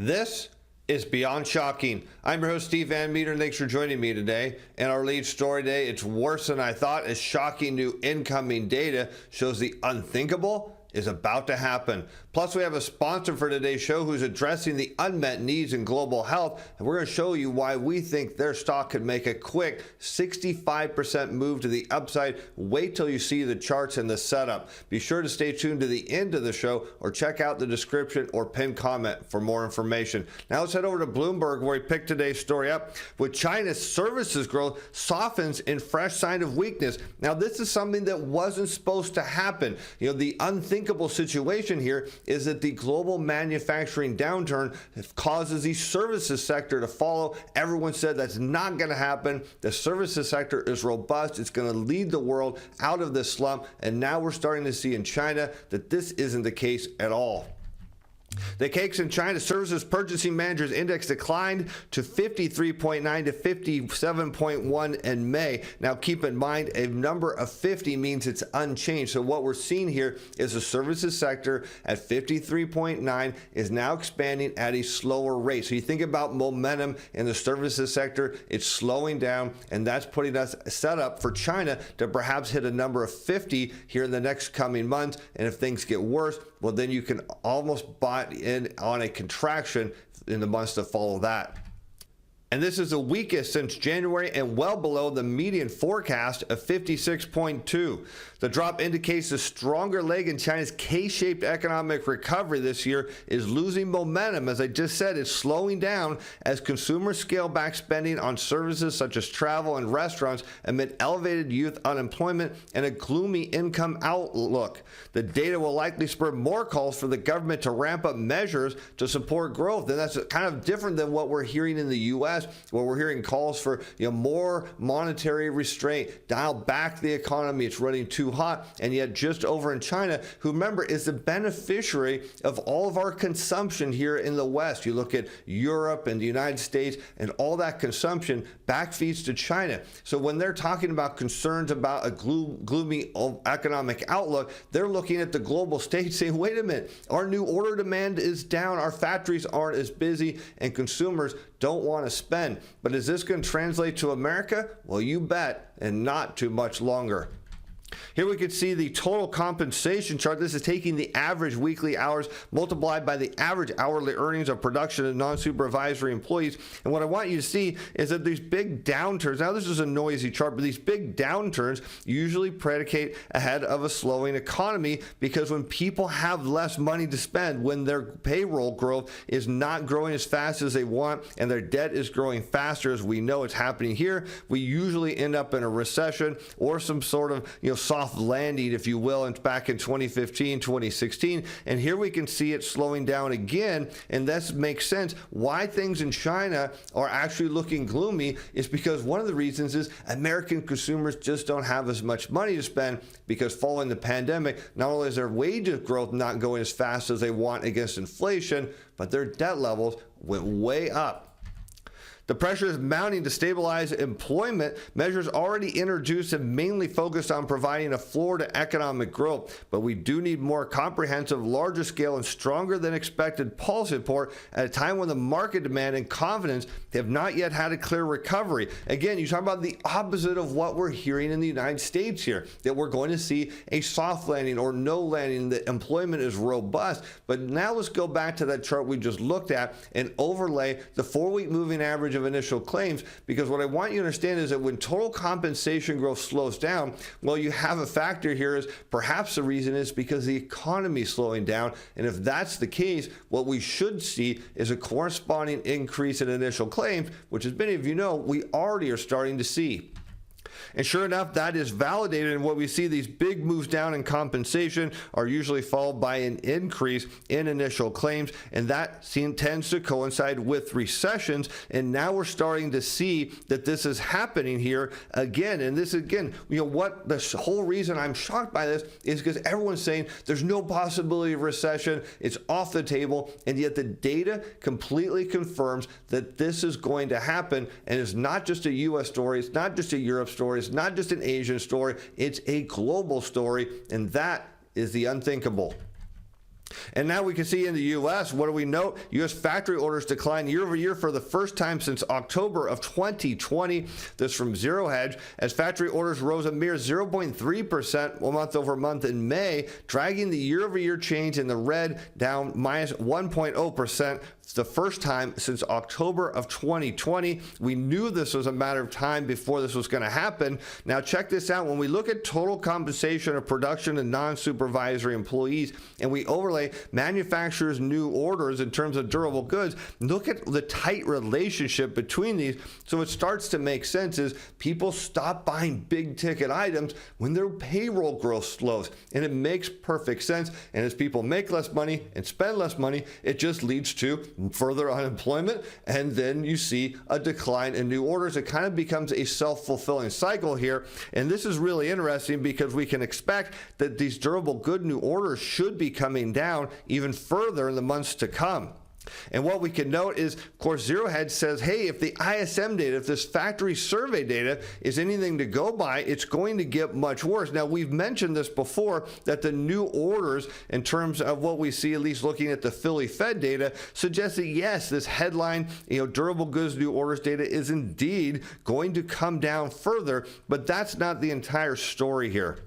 This is Beyond Shocking. I'm your host, Steve Van Metre, and thanks for joining me today. And our lead story today, it's worse than I thought, as shocking new incoming data shows the unthinkable is about to happen. Plus, we have a sponsor for today's show who's addressing the unmet needs in global health, and we're going to show you why we think their stock could make a quick 65% move to the upside. Wait till you see the charts and the setup. Be sure to stay tuned to the end of the show or check out the description or pinned comment for more information. Now let's head over to Bloomberg, where we picked today's story up with China's services growth softens in fresh sign of weakness. Now this is something that wasn't supposed to happen. The unthinkable situation here is that the global manufacturing downturn causes the services sector to follow. Everyone said that's not going to happen. The services sector is robust. It's going to lead the world out of this slump. And now we're starting to see in China that this isn't the case at all. The cakes in China Services Purchasing Managers Index declined to 53.9 to 57.1 in May. Now keep in mind, a number of 50 means it's unchanged. So what we're seeing here is the services sector at 53.9 is now expanding at a slower rate. So you think about momentum in the services sector, it's slowing down, and that's putting us set up for China to perhaps hit a number of 50 here in the next coming months. And if things get worse, well, then you can almost buy in on a contraction in the months to follow that. And this is the weakest since January and well below the median forecast of 56.2. The drop indicates the stronger leg in China's K-shaped economic recovery this year is losing momentum. As I just said, it's slowing down as consumers scale back spending on services such as travel and restaurants amid elevated youth unemployment and a gloomy income outlook. The data will likely spur more calls for the government to ramp up measures to support growth. And that's kind of different than what we're hearing in the U.S., where we're hearing calls for more monetary restraint, dial back the economy, it's running too hot. And yet just over in China, who, remember, is the beneficiary of all of our consumption here in the West. You look at Europe and the United States, and all that consumption backfeeds to China. So when they're talking about concerns about a gloomy economic outlook, they're looking at the global stage saying, wait a minute, our new order demand is down, our factories aren't as busy, and consumers don't want to spend. But is this going to translate to America? Well, you bet, and not too much longer. Here we can see the total compensation chart. This is taking the average weekly hours multiplied by the average hourly earnings of production and non-supervisory employees. And what I want you to see is that these big downturns, now this is a noisy chart, but these big downturns usually predicate ahead of a slowing economy, because when people have less money to spend, when their payroll growth is not growing as fast as they want and their debt is growing faster, as we know it's happening here, we usually end up in a recession or some sort of soft landing, if you will, and back in 2015, 2016. And here we can see it slowing down again. And this makes sense. Why things in China are actually looking gloomy is because one of the reasons is American consumers just don't have as much money to spend, because following the pandemic, not only is their wage growth not going as fast as they want against inflation, but their debt levels went way up. The pressure is mounting to stabilize employment. Measures already introduced have mainly focused on providing a floor to economic growth, but we do need more comprehensive, larger scale, and stronger than expected policy support at a time when the market demand and confidence have not yet had a clear recovery. Again, you talk about the opposite of what we're hearing in the United States here, that we're going to see a soft landing or no landing, that employment is robust. But now let's go back to that chart we just looked at and overlay the 4-week moving average of initial claims, because what I want you to understand is that when total compensation growth slows down, well, you have a factor here is perhaps the reason is because the economy is slowing down. And if that's the case, what we should see is a corresponding increase in initial claims, which, as many of you know, we already are starting to see. And sure enough, that is validated. And what we see, these big moves down in compensation are usually followed by an increase in initial claims. And that tends to coincide with recessions. And now we're starting to see that this is happening here again. And this again, what the whole reason I'm shocked by this is because everyone's saying there's no possibility of recession. It's off the table. And yet the data completely confirms that this is going to happen. And it's not just a U.S. story. It's not just a Europe story. It's not just an Asian story. It's a global story. And that is the unthinkable. And now we can see in the U.S., what do we note? U.S. factory orders declined year over year for the first time since October of 2020. This from Zero Hedge, as factory orders rose a mere 0.3% month over month in May, dragging the year over year change in the red down minus 1.0%. It's the first time since October of 2020. We knew this was a matter of time before this was going to happen. Now check this out. When we look at total compensation of production and non-supervisory employees, and we overlay manufacturers' new orders in terms of durable goods, look at the tight relationship between these. So it starts to make sense as people stop buying big ticket items when their payroll growth slows. And it makes perfect sense. And as people make less money and spend less money, it just leads to further unemployment, and then you see a decline in new orders. It kind of becomes a self-fulfilling cycle here, and this is really interesting because we can expect that these durable good new orders should be coming down even further in the months to come. And what we can note is, of course, Zero Hedge says, hey, if the ISM data, if this factory survey data is anything to go by, it's going to get much worse. Now, we've mentioned this before, that the new orders, in terms of what we see, at least looking at the Philly Fed data, suggests that yes, this headline, durable goods new orders data is indeed going to come down further, but that's not the entire story here.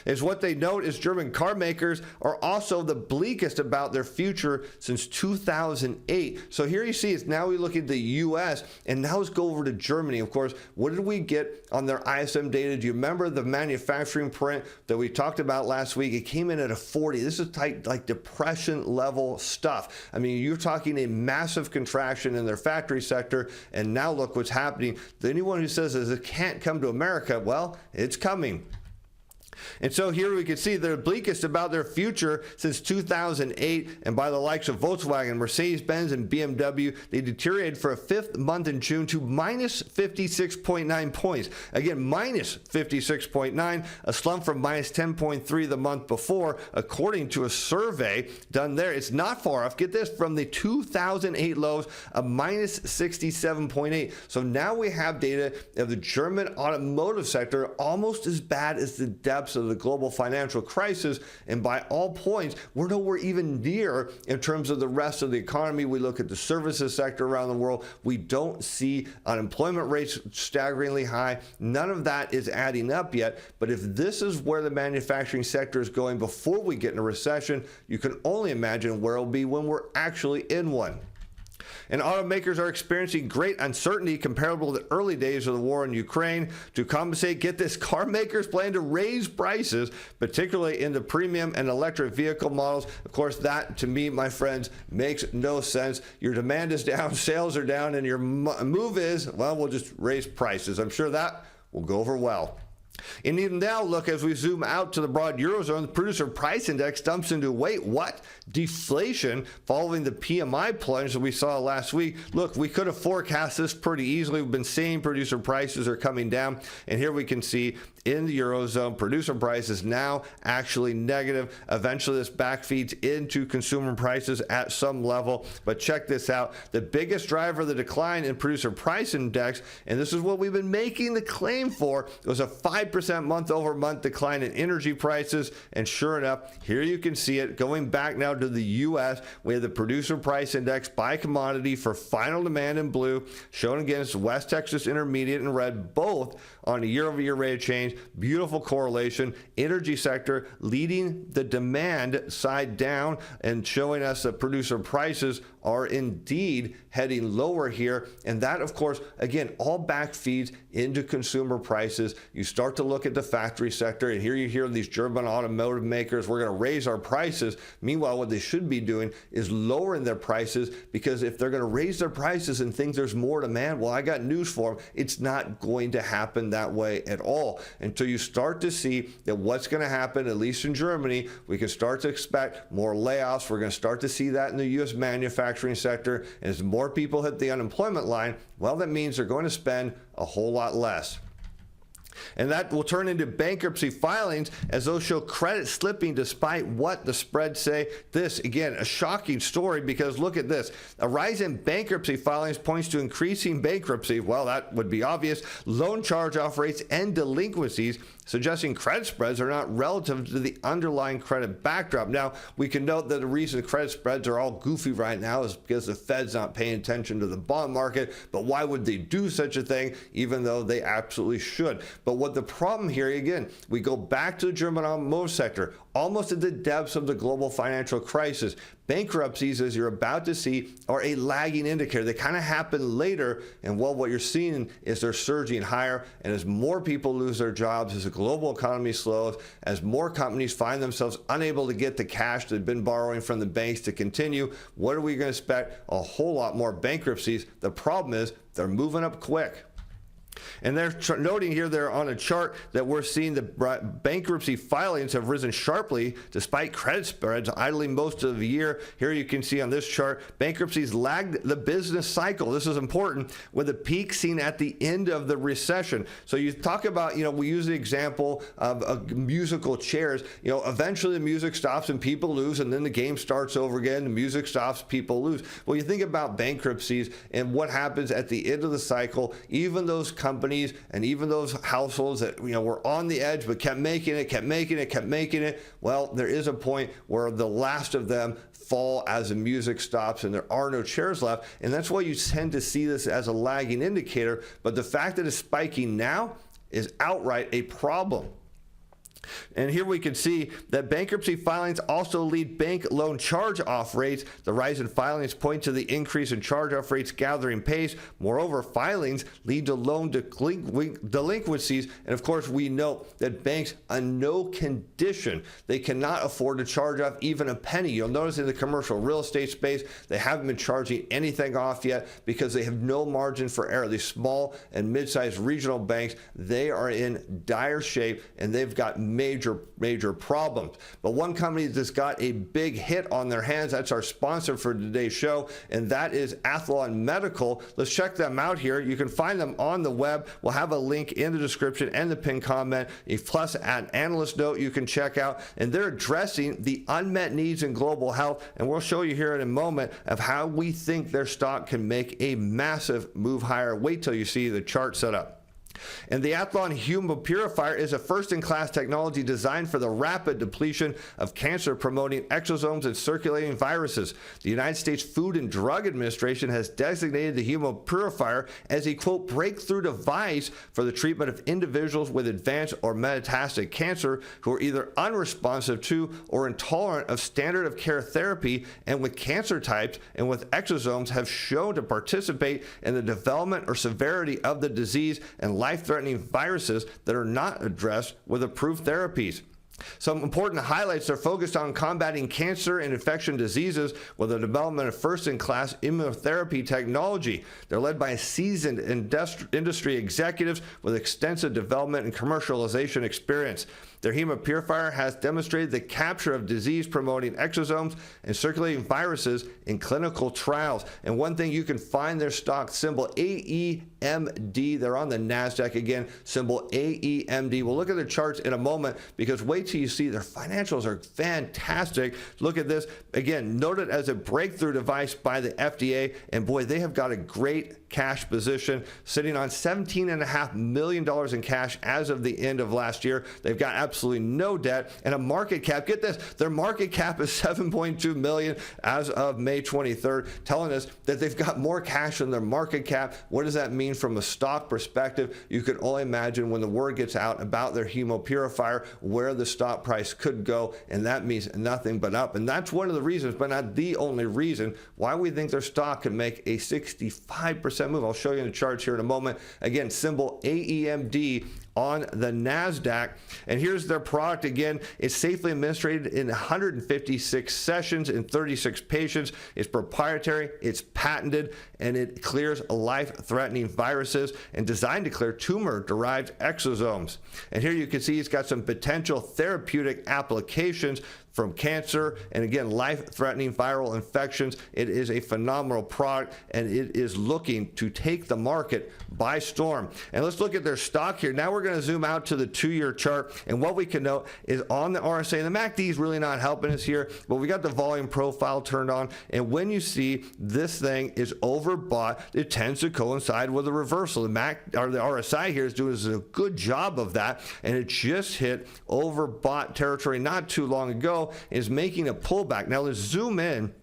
Is what they note is German car makers are also the bleakest about their future since 2008. So here you see it's now we look at the US, and now let's go over to Germany. Of course, what did we get on their ISM data? Do you remember the manufacturing print that we talked about last week? It came in at a 40. This is tight, like depression level stuff. I mean, you're talking a massive contraction in their factory sector, and now look what's happening. Anyone who says it can't come to America, well, it's coming. And so here we can see they're bleakest about their future since 2008, and by the likes of Volkswagen, Mercedes-Benz, and BMW, they deteriorated for a fifth month in June to minus 56.9 points. Again, minus 56.9, a slump from minus 10.3 the month before, according to a survey done there. It's not far off, get this, from the 2008 lows of minus 67.8. So now we have data of the German automotive sector almost as bad as the depths of the global financial crisis, and by all points, we're nowhere even near in terms of the rest of the economy. We look at the services sector around the world, we don't see unemployment rates staggeringly high. None of that is adding up yet, but if this is where the manufacturing sector is going before we get in a recession, you can only imagine where it'll be when we're actually in one. And automakers are experiencing great uncertainty comparable to the early days of the war in Ukraine. To compensate, get this, car makers plan to raise prices, particularly in the premium and electric vehicle models. Of course, that, to me, my friends, makes no sense. Your demand is down, sales are down, and your move is, well, we'll just raise prices. I'm sure that will go over well. And even now, look, as we zoom out to the broad Eurozone, the producer price index dumps into, wait, what? Deflation following the PMI plunge that we saw last week. Look, we could have forecast this pretty easily. We've been seeing producer prices are coming down, and here we can see in the Eurozone, producer prices now actually negative. Eventually, this backfeeds into consumer prices at some level. But check this out. The biggest driver of the decline in producer price index, and this is what we've been making the claim for, was a 5% month-over-month decline in energy prices. And sure enough, here you can see it. Going back now to the U.S., we have the producer price index by commodity for final demand in blue, shown against West Texas Intermediate in red, both on a year-over-year rate of change. Beautiful correlation. Energy sector leading the demand side down and showing us that producer prices are indeed heading lower here. And that, of course, again, all back feeds into consumer prices. You start to look at the factory sector, and here you hear these German automotive makers, we're going to raise our prices. Meanwhile, what they should be doing is lowering their prices, because if they're going to raise their prices and think there's more demand, well, I got news for them. It's not going to happen that way at all. Until you start to see that what's going to happen, at least in Germany, we can start to expect more layoffs. We're going to start to see that in the U.S. manufacturing sector. And as more people hit the unemployment line, well, that means they're going to spend a whole lot less. And that will turn into bankruptcy filings, as those show credit slipping despite what the spreads say. This, again, a shocking story, because look at this. A rise in bankruptcy filings points to increasing bankruptcy. Well, that would be obvious. Loan charge-off rates and delinquencies suggesting credit spreads are not relative to the underlying credit backdrop. Now, we can note that the reason credit spreads are all goofy right now is because the Fed's not paying attention to the bond market. But why would they do such a thing, even though they absolutely should? But what the problem here, again, we go back to the German automotive sector, almost at the depths of the global financial crisis. Bankruptcies, as you're about to see, are a lagging indicator. They kind of happen later, and well, what you're seeing is they're surging higher, and as more people lose their jobs, as the global economy slows, as more companies find themselves unable to get the cash they've been borrowing from the banks to continue, what are we going to expect? A whole lot more bankruptcies. The problem is they're moving up quick. And they're noting here, they're on a chart, that we're seeing the bankruptcy filings have risen sharply despite credit spreads idling most of the year. Here you can see on this chart, bankruptcies lagged the business cycle. This is important, with a peak seen at the end of the recession. So you talk about, we use the example of musical chairs. Eventually the music stops and people lose, and then the game starts over again. The music stops, people lose. Well, you think about bankruptcies and what happens at the end of the cycle. Even those companies and even those households that were on the edge but kept making it. Well, there is a point where the last of them fall as the music stops and there are no chairs left, and that's why you tend to see this as a lagging indicator. But the fact that it's spiking now is outright a problem. And here we can see that bankruptcy filings also lead bank loan charge-off rates. The rise in filings point to the increase in charge-off rates gathering pace. Moreover, filings lead to loan delinquencies. And of course, we know that banks, on no condition, they cannot afford to charge off even a penny. You'll notice in the commercial real estate space, they haven't been charging anything off yet because they have no margin for error. These small and mid-sized regional banks, they are in dire shape, and they've got major problems. But one company that's got a big hit on their hands, that's our sponsor for today's show, and that is Athlon Medical. Let's check them out here. You can find them on the web. We'll have a link in the description and the pinned comment, plus an analyst note you can check out, and they're addressing the unmet needs in global health, and we'll show you here in a moment of how we think their stock can make a massive move higher. Wait till you see the chart set up. And the Athlon Hemopurifier is a first-in-class technology designed for the rapid depletion of cancer-promoting exosomes and circulating viruses. The United States Food and Drug Administration has designated the Hemopurifier as a, quote, breakthrough device for the treatment of individuals with advanced or metastatic cancer who are either unresponsive to or intolerant of standard of care therapy, and with cancer types and with exosomes have shown to participate in the development or severity of the disease and life-threatening viruses that are not addressed with approved therapies. Some important highlights are focused on combating cancer and infection diseases with the development of first-in-class immunotherapy technology. They're led by seasoned industry executives with extensive development and commercialization experience. Their Hemopurifier has demonstrated the capture of disease-promoting exosomes and circulating viruses in clinical trials. And one thing, you can find their stock symbol AEMD. They're on the NASDAQ again, symbol AEMD. We'll look at the charts in a moment, because wait till you see their financials are fantastic. Look at this. Again, noted as a breakthrough device by the FDA. And boy, they have got a great cash position, sitting on $17.5 million in cash as of the end of last year. They've got absolutely no debt and a market cap. Get this, their market cap is $7.2 million as of May 23rd, telling us that they've got more cash than their market cap. What does that mean from a stock perspective? You can only imagine when the word gets out about their Hemopurifier where the stock price could go, and that means nothing but up. And that's one of the reasons, but not the only reason, why we think their stock can make a 65% move. I'll show you in the charts here in a moment. Again, symbol AEMD on the NASDAQ. And here's their product again. It's safely administered in 156 sessions in 36 patients. It's proprietary, it's patented, and it clears life-threatening viruses and designed to clear tumor-derived exosomes. And here you can see it's got some potential therapeutic applications from cancer and, again, life-threatening viral infections. It is a phenomenal product, and it is looking to take the market by storm. And let's look at their stock here. Now we're going to zoom out to the 2-year chart, and what we can note is on the RSI, the MACD is really not helping us here, but we got the volume profile turned on, and when you see this thing is overbought, it tends to coincide with a reversal. The RSI here is doing a good job of that, and it just hit overbought territory not too long ago, is making a pullback. Now let's zoom in,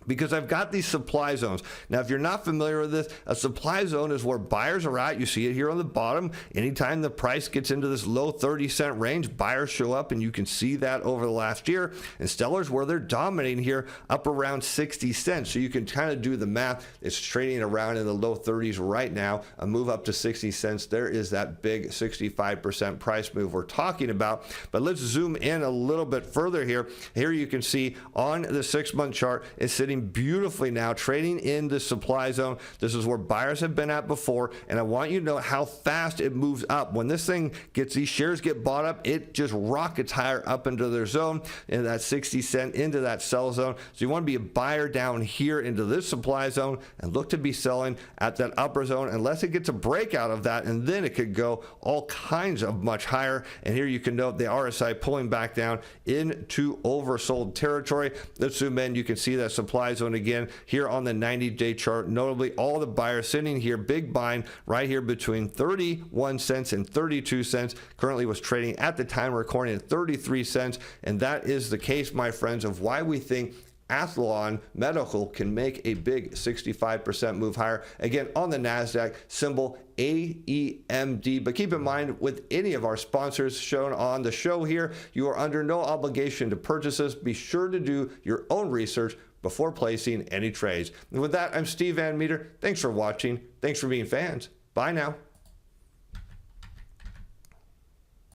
because I've got these supply zones. Now, if you're not familiar with this, a supply zone is where buyers are at. You see it here on the bottom. Anytime the price gets into this low 30-cent range, buyers show up, and you can see that over the last year. And sellers, where they're dominating here, up around 60 cents. So you can kind of do the math. It's trading around in the low 30s right now. A move up to 60 cents. There is that big 65% price move we're talking about. But let's zoom in a little bit further here. Here you can see on the 6-month chart, it's sitting beautifully now, trading in the supply zone. This is where buyers have been at before, and I want you to know how fast it moves up. When this thing gets, these shares get bought up, it just rockets higher up into their zone, in that 60 cent into that sell zone. So you want to be a buyer down here into this supply zone and look to be selling at that upper zone unless it gets a breakout of that, and then it could go all kinds of much higher. And here you can note the RSI pulling back down into oversold territory. Let's zoom in. You can see that supply zone again here on the 90-day chart. Notably, all the buyers sitting here, big buying right here between 31 cents and 32 cents. Currently was trading at the time of recording at 33 cents. And that is the case, my friends, of why we think Athlon Medical can make a big 65% move higher. Again, on the NASDAQ, symbol AEMD. But keep in mind, with any of our sponsors shown on the show here, you are under no obligation to purchase this. Be sure to do your own research before placing any trades. And with that, I'm Steve Van Metre. Thanks for watching. Thanks for being fans. Bye now.